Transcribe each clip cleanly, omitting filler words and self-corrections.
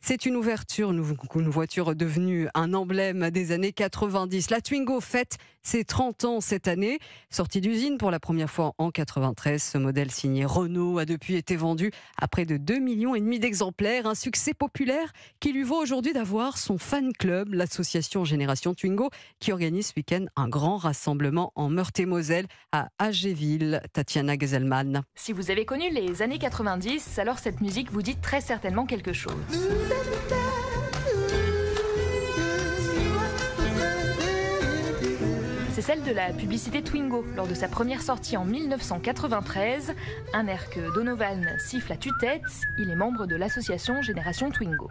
C'est une ouverture, une voiture devenue un emblème des années 90. La Twingo fête ses 30 ans cette année. Sortie d'usine pour la première fois en 93, ce modèle signé Renault a depuis été vendu à près de 2,5 millions d'exemplaires. Un succès populaire qui lui vaut aujourd'hui d'avoir son fan club, l'association Génération Twingo, qui organise ce week-end un grand rassemblement en Meurthe-et-Moselle à Agéville. Tatiana Geselman. Si vous avez connu les années 90, alors cette musique vous dit très certainement quelque chose. C'est celle de la publicité Twingo, lors de sa première sortie en 1993. Un air que Donovan siffle à tue-tête. Il est membre de l'association Génération Twingo.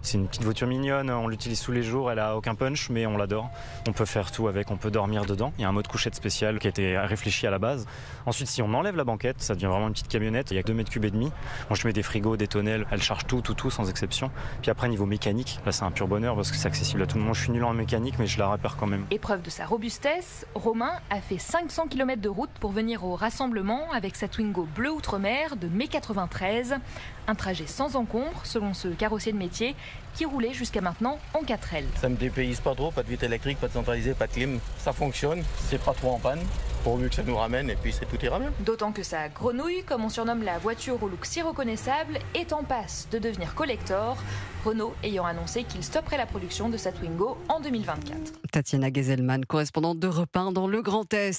C'est une petite voiture mignonne, on l'utilise tous les jours, elle a aucun punch mais on l'adore. On peut faire tout avec, on peut dormir dedans. Il y a un mode couchette spécial qui a été réfléchi à la base. Ensuite, si on enlève la banquette, ça devient vraiment une petite camionnette. Il y a 2,5 mètres cubes. Moi je mets des frigos, des tonnelles, elle charge tout sans exception. Puis après niveau mécanique, là c'est un pur bonheur parce que c'est accessible à tout le monde. Je suis nul en mécanique mais je la répare quand même. Épreuve de sa robustesse, Romain a fait 500 km de route pour venir au rassemblement avec sa Twingo bleu outre-mer de mai 93. Un trajet sans encombre selon ce carrossier de métier qui roulait jusqu'à maintenant en 4L. Ça me dépayse pas trop, pas de vitre électrique, pas de centralisé, pas de clim. Ça fonctionne, c'est pas trop en panne, pourvu que ça nous ramène et puis tout ira bien. D'autant que sa grenouille, comme on surnomme la voiture au look si reconnaissable, est en passe de devenir collector. Renault ayant annoncé qu'il stopperait la production de sa Twingo en 2024. Tatiana Geselman, correspondante d'Europe 1 dans le Grand Est.